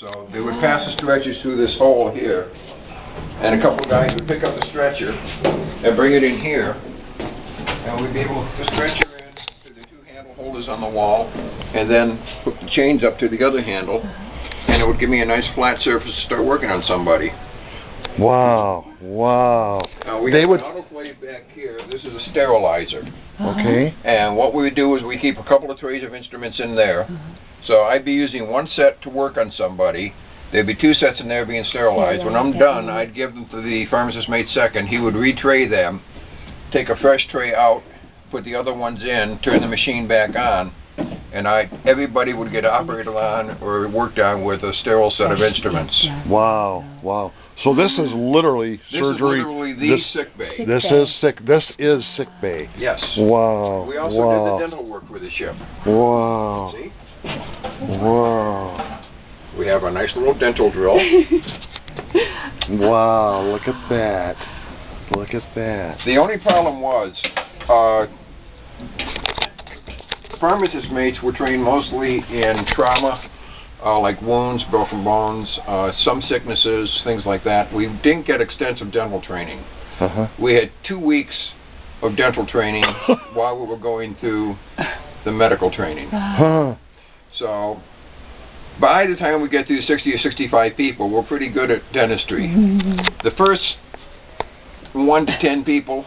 So they would pass the stretchers through this hole here, and a couple of guys would pick up the stretcher and bring it in here, and we'd be able to stretch her in to the two handle holders on the wall, and then hook the chains up to the other handle, and it would give me a nice flat surface to start working on somebody. Wow, wow. We have an autoclave back here. This is a sterilizer. Okay. And what we would do is we keep a couple of trays of instruments in there. So I'd be using one set to work on somebody. There'd be two sets in there being sterilized. When I'm done, I'd give them to the pharmacist mate second. He would retray them, take a fresh tray out, put the other ones in, turn the machine back on, and everybody would get operated on or worked on with a sterile set of instruments. Wow, wow. So this is literally surgery. This is literally the sick bay. This is sick bay. Yes. Wow. We also did the dental work with the ship. Wow. See? Wow. We have a nice little dental drill. Wow, look at that. Look at that. The only problem was, pharmacist mates were trained mostly in trauma, like wounds, broken bones, some sicknesses, things like that. We didn't get extensive dental training. We had 2 weeks of dental training while we were going through the medical training. So by the time we get through 60 or 65 people, we're pretty good at dentistry. The first 1 to 10 people,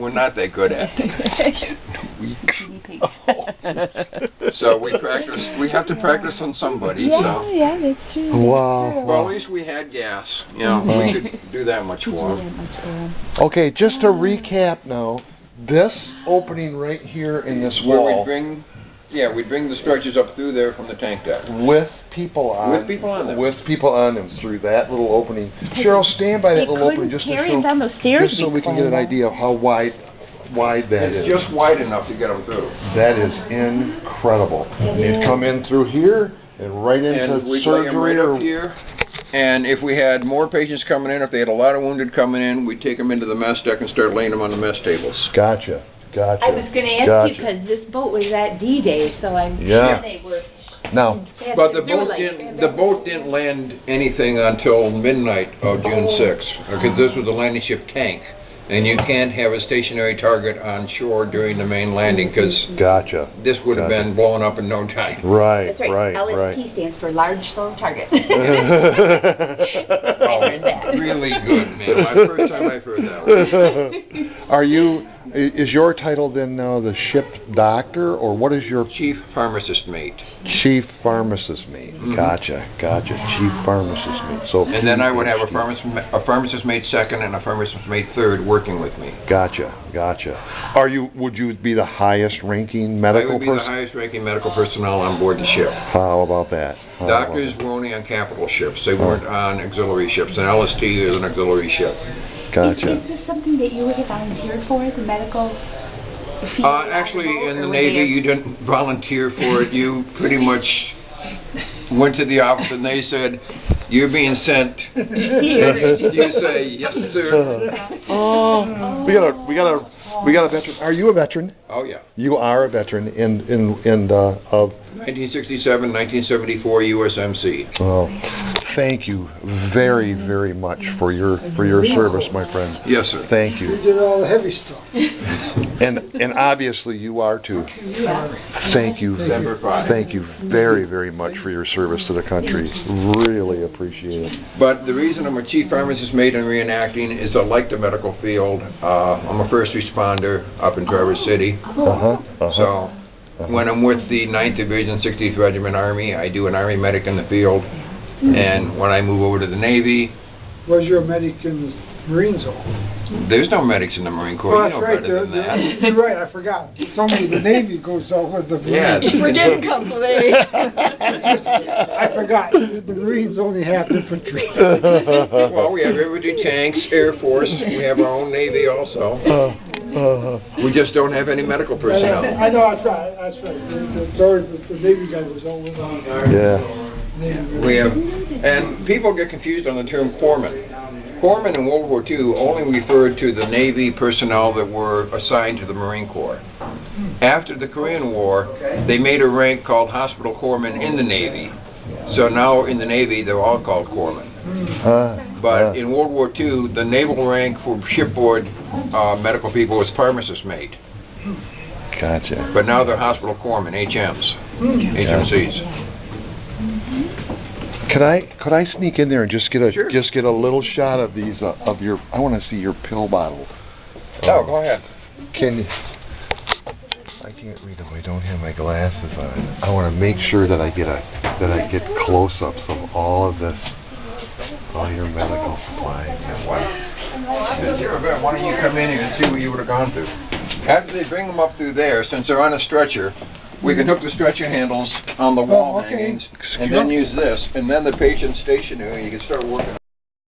we're not that good at. So we practice. We have to practice on somebody. Yeah, yeah, that's true. Wow. Well, at least we had gas. You know, we could do that much more. Okay, just to recap now, this opening right here in this wall. Where we'd bring the stretchers up through there from the tank deck. With people on. With people on them. With people on them through that little opening. Cheryl, stand by that little opening just so we can get an idea of how wide that is. It's just wide enough to get them through. That is incredible. You'd come in through here and right into surgery right up here. And if we had more patients coming in, if they had a lot of wounded coming in, we'd take them into the mess deck and start laying them on the mess tables. Gotcha. Gotcha. I was going to ask you because this boat was at D-Day, so I'm sure they were. Now, but the boat didn't land anything until midnight of June 6th, because this was a landing ship tank, and you can't have a stationary target on shore during the main landing because this would have been blown up in no time. Right, that's right. LST stands for Large Slow Target. Really good, man. My first time I've heard that one. Is your title then now the ship doctor, or what is your... Chief pharmacist mate. Chief pharmacist mate. Gotcha. Chief pharmacist mate. So, and then I would have a pharmacist mate second and a pharmacist mate third working with me. Gotcha. Would you be the highest ranking medical person? I would be the highest ranking medical personnel on board the ship. How about that? Doctors were only on capital ships. They weren't on auxiliary ships. And LST is an auxiliary ship. Gotcha. Is this something that you would have volunteered for, the medical? Actually, in the Navy, you didn't volunteer for it. You pretty much went to the office and they said, "You're being sent." You say, "Yes, sir." We got a veteran. Are you a veteran? Oh yeah. You are a veteran of 1967, 1974 USMC. Oh, thank you very, very much for your service, my friend. Yes, sir. Thank you. We did all the heavy stuff. And obviously you are too. Thank you. Thank you very, very much for your service to the country. Really appreciate it. But the reason I'm a chief pharmacist mate in reenacting is I like the medical field. I'm a first responder up in Traverse City. So when I'm with the 9th Division, 60th Regiment Army, I do an Army medic in the field. And when I move over to the Navy... Was your medic in the Marines? There's no medics in the Marine Corps. You know better than that. You're right, I forgot. It's only the Navy goes out with the Marines. Yeah, Virginia Company. I forgot. The Marines only have infantry. Well, we have infantry, tanks, Air Force. We have our own Navy also. We just don't have any medical personnel. I know, that's right. The Navy guy was always on. Yeah. We have, and people get confused on the term corpsman. Corpsmen in World War II only referred to the Navy personnel that were assigned to the Marine Corps. After the Korean War, they made a rank called hospital corpsman in the Navy, So now in the Navy, they're all called corpsmen. But in World War II, the naval rank for shipboard medical people was pharmacist mate. Gotcha. But now they're hospital corpsmen, HMs, HMCs. Could I sneak in there and just get a Sure. little shot of these of your? I want to see your pill bottle. Oh, go ahead. Can you? I can't read them. I don't have my glasses on. I want to make sure that I get close-ups of all of this, all your medical supplies. Since you're a vet, why don't you come in here and see what you would have gone through? After they bring them up through there, since they're on a stretcher, we can hook the stretcher handles on the wall hangings, and then use this, and then the patient's stationary, you can start working